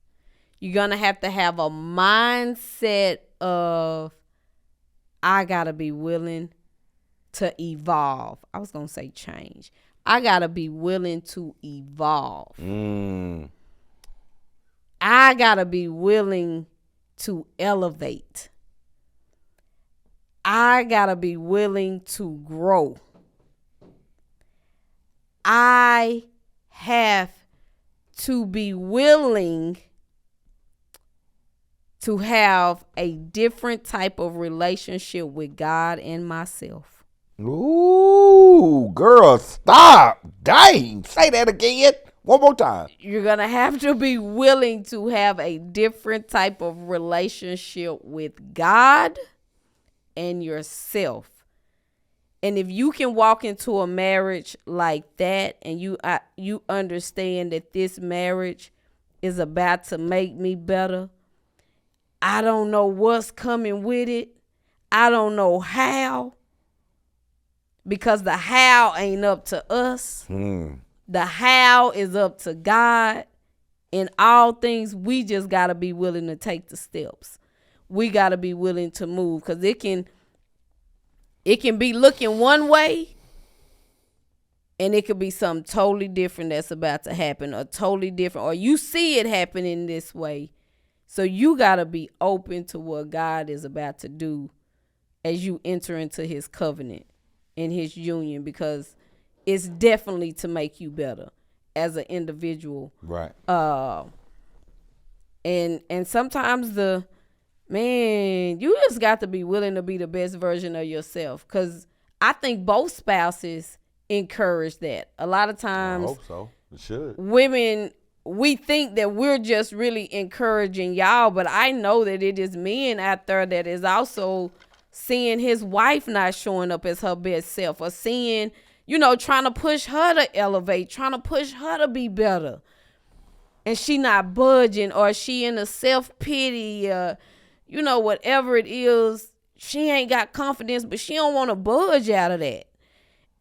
You're going to have a mindset of, I got to be willing to evolve. I was going to say change. I got to be willing to evolve. I got to be willing to elevate. I got to be willing to grow. I have to be willing to have a different type of relationship with God and myself. Ooh, girl, stop. Dang. Say that again. One more time. You're going to have to be willing to have a different type of relationship with God and yourself. And if you can walk into a marriage like that and you understand that this marriage is about to make me better, I don't know what's coming with it. I don't know how. Because the how ain't up to us. The how is up to God. In all things, we just got to be willing to take the steps. We got to be willing to move, because it can be looking one way and it could be something totally different that's about to happen, or totally different, or you see it happening this way. So you got to be open to what God is about to do as you enter into his covenant and his union, because it's definitely to make you better as an individual. Right. And sometimes you just got to be willing to be the best version of yourself, because I think both spouses encourage that. A lot of times, I hope so. It should. Women, we think that we're just really encouraging y'all, but I know that it is men out there that is also seeing his wife not showing up as her best self, or seeing, trying to push her to elevate, trying to push her to be better, and she not budging, or she in a self-pity, whatever it is. She ain't got confidence, but she don't want to budge out of that.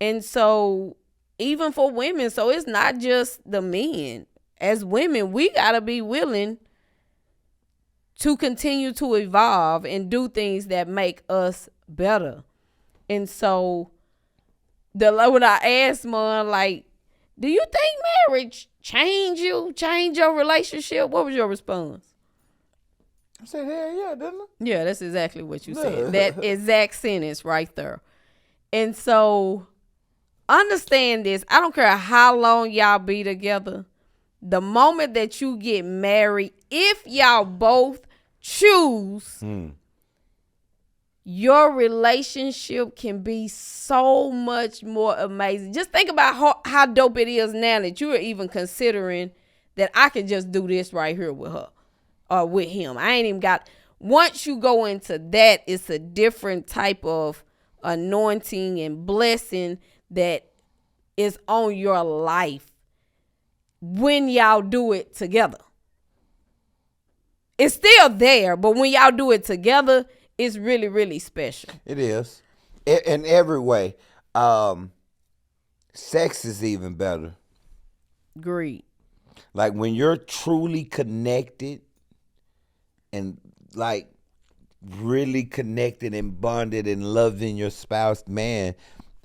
And so even for women, so it's not just the men. As women, we got to be willing to continue to evolve and do things that make us better. And so when I asked Mom, like, do you think marriage change your relationship? What was your response? I said, hell yeah, didn't I? Yeah, that's exactly what you said. That exact sentence right there. And so understand this. I don't care how long y'all be together. The moment that you get married, if y'all both choose, your relationship can be so much more amazing. Just think about how dope it is now that you are even considering that I can just do this right here with her or with him. I ain't even got. Once you go into that, it's a different type of anointing and blessing that is on your life when y'all do it together. It's still there, but when y'all do it together, it's really, really special. It is. In every way. Sex is even better. Agreed. Like when you're truly connected and like really connected and bonded and loving your spouse, man,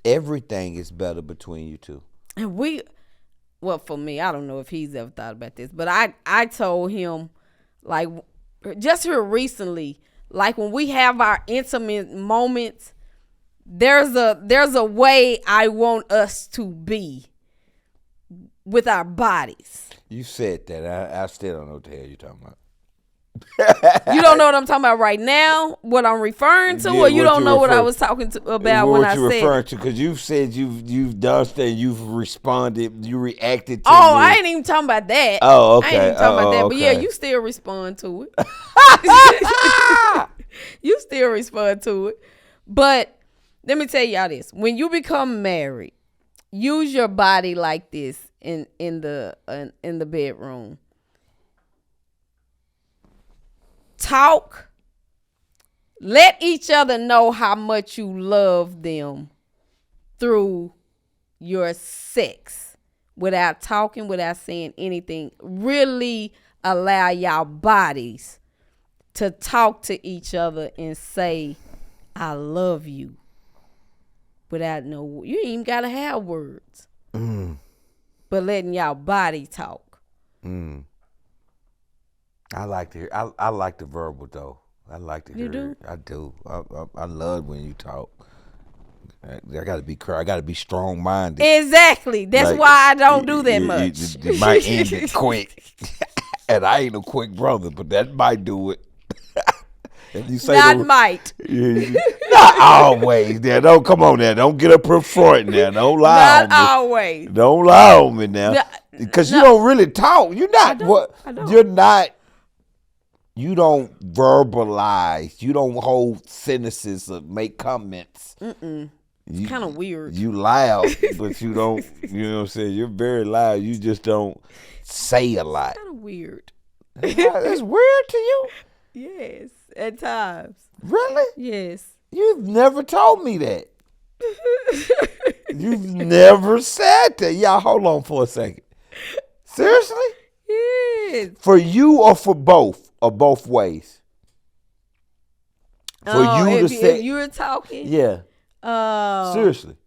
everything is better between you two. And for me, I don't know if he's ever thought about this, but I told him, like, just here recently, like when we have our intimate moments, there's a way I want us to be with our bodies. You said that. I still don't know what the hell you're talking about. You don't know what I'm talking about right now, what I'm referring to, Yeah, or you what don't you know what I refer- was talking about when I What you said referring it? to? Because you've said you've done things, you've responded, you reacted to Oh, me. I ain't even talking about that. Oh, I ain't okay. even talking about that. Oh, But yeah, okay. you still respond to it. You still respond to it. But let me tell y'all this. When you become married, use your body like this in the bedroom. Talk. Let each other know how much you love them through your sex without talking, without saying anything. Really allow y'all bodies to talk to each other and say, I love you. Without you ain't even gotta have words. But letting y'all body talk. I like to hear. I like the verbal though. I like to hear. You do? It. I do. I love when you talk. I gotta be I gotta be strong minded. Exactly. That's Like, why I don't do that much. It might end it quick, and I ain't a quick brother, but that might do it. And you say Not might. not always. Now, don't come on now. Don't get up in front now. Don't lie Not on me. always. Don't lie on me now, No, because no. you don't really talk. You're not what I don't. you're not. You don't verbalize. You don't hold sentences or make comments. It's kind of weird. You loud, but you don't. You know what I'm saying? You're very loud. You just don't say a lot. Kind of weird. That's weird to you? Yes, at times. Really? Yes. You've never told me that. You've never said that. Y'all, hold on for a second. Seriously? Yes. For you or for both? Or both ways? For you to say. If you're talking. Yeah. Oh. Seriously.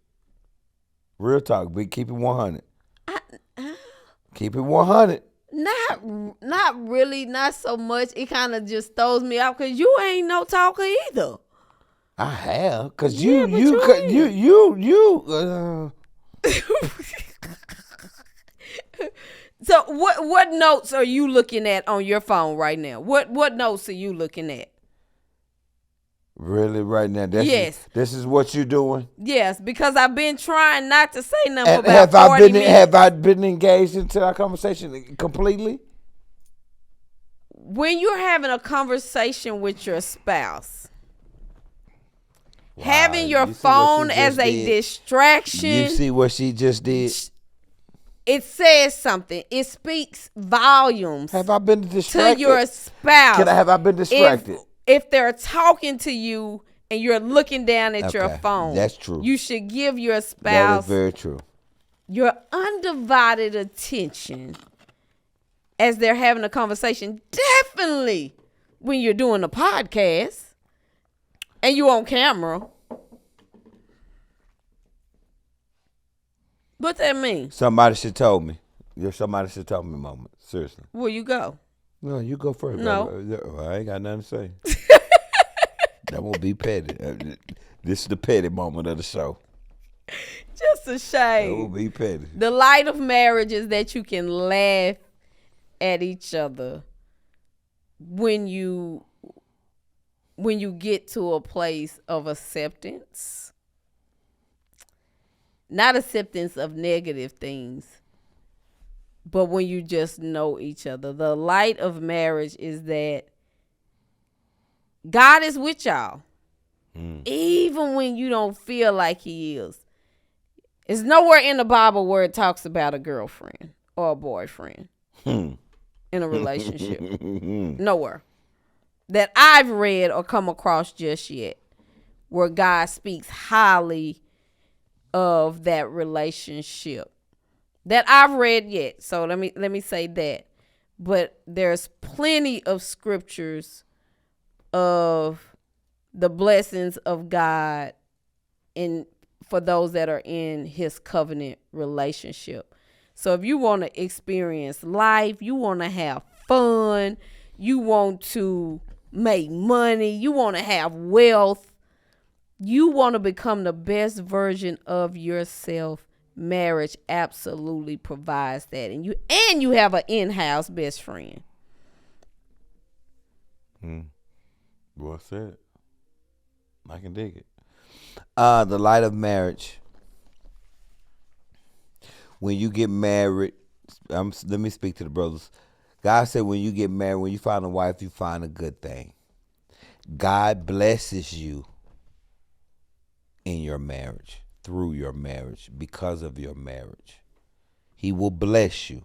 Real talk. But keep it 100. Keep it 100. Not really, not so much. It kind of just throws me off because you ain't no talker either. I have, cause Yeah, but you. So what notes are you looking at on your phone right now? What notes are you looking at? Really, right now? Yes. This is what you're doing. Yes, because I've been trying not to say nothing And for about 40 minutes. Have I been engaged into our conversation completely? When you're having a conversation with your spouse, having your phone as a distraction. You see what she just did? It says something. It speaks volumes. Have I been distracted? To your spouse. Have I been distracted? If they're talking to you and you're looking down at your phone. That's true. You should give your spouse. That is very true. Your undivided attention as they're having a conversation. Definitely when you're doing a podcast and you on camera. What that mean? Somebody should told me. Somebody should tell me, Mama. Seriously. Where you go? No, you go first. No. I ain't got nothing to say. That won't be petty. This is the petty moment of the show. Just a shame. That will be petty. The light of marriage is that you can laugh at each other when you get to a place of acceptance. Not acceptance of negative things, but when you just know each other. The light of marriage is that God is with y'all. Even when you don't feel like he is. It's nowhere in the Bible where it talks about a girlfriend or a boyfriend in a relationship. Nowhere. That I've read or come across just yet where God speaks highly of that relationship. That I've read yet. So let me say that. But there's plenty of scriptures of the blessings of God for those that are in his covenant relationship. So if you want to experience life, you want to have fun, you want to make money, you want to have wealth, you want to become the best version of yourself, marriage absolutely provides that. And you have an in-house best friend. Well said. I can dig it. The light of marriage. When you get married, let me speak to the brothers. God said when you get married, when you find a wife, you find a good thing. God blesses you in your marriage, through your marriage, because of your marriage. He will bless you,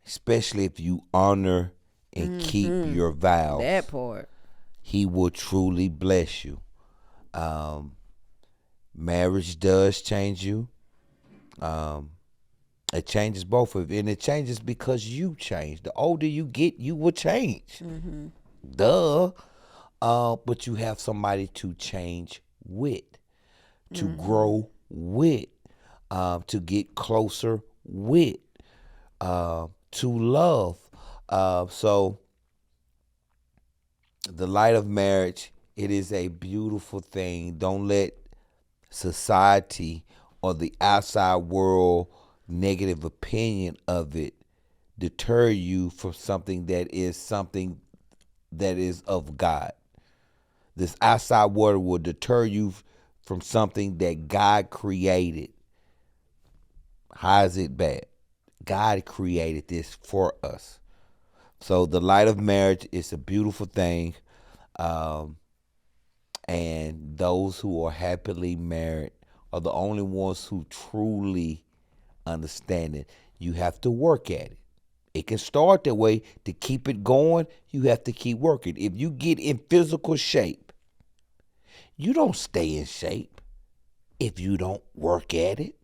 especially if you honor and keep your vows. That part. He will truly bless you. Marriage does change you. It changes both of you, and it changes because you change. The older you get, you will change. Duh. But you have somebody to change with, to grow with, to get closer with, to love. So the light of marriage, it is a beautiful thing. Don't let society or the outside world negative opinion of it deter you from something that is of God. This outside world will deter you from something that God created. How is it bad? God created this for us. So the light of marriage is a beautiful thing. And those who are happily married are the only ones who truly understand it. You have to work at it. It can start that way. To keep it going, you have to keep working. If you get in physical shape, you don't stay in shape if you don't work at it.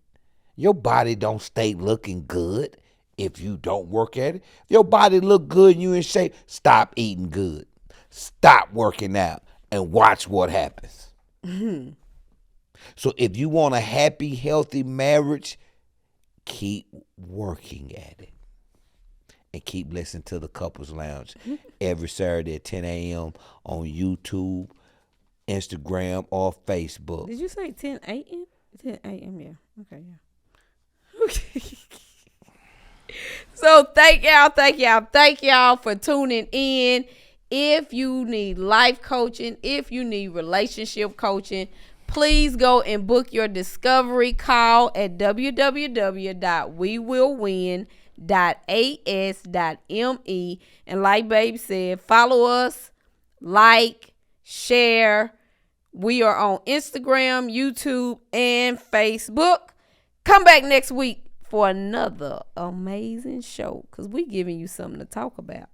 Your body don't stay looking good if you don't work at it. If your body look good and you in shape, stop eating good. Stop working out and watch what happens. So if you want a happy, healthy marriage, keep working at it. And keep listening to the Couples Lounge every Saturday at 10 a.m. on YouTube, Instagram, or Facebook. Did you say 10 a.m.? 10 a.m., yeah. Okay, yeah. Okay. So thank y'all for tuning in. If you need life coaching, if you need relationship coaching, please go and book your discovery call at www.wewillwin.as.me. And like Babe said, follow us, like, share. We are on Instagram, YouTube, and Facebook. Come back next week for another amazing show because we giving you something to talk about.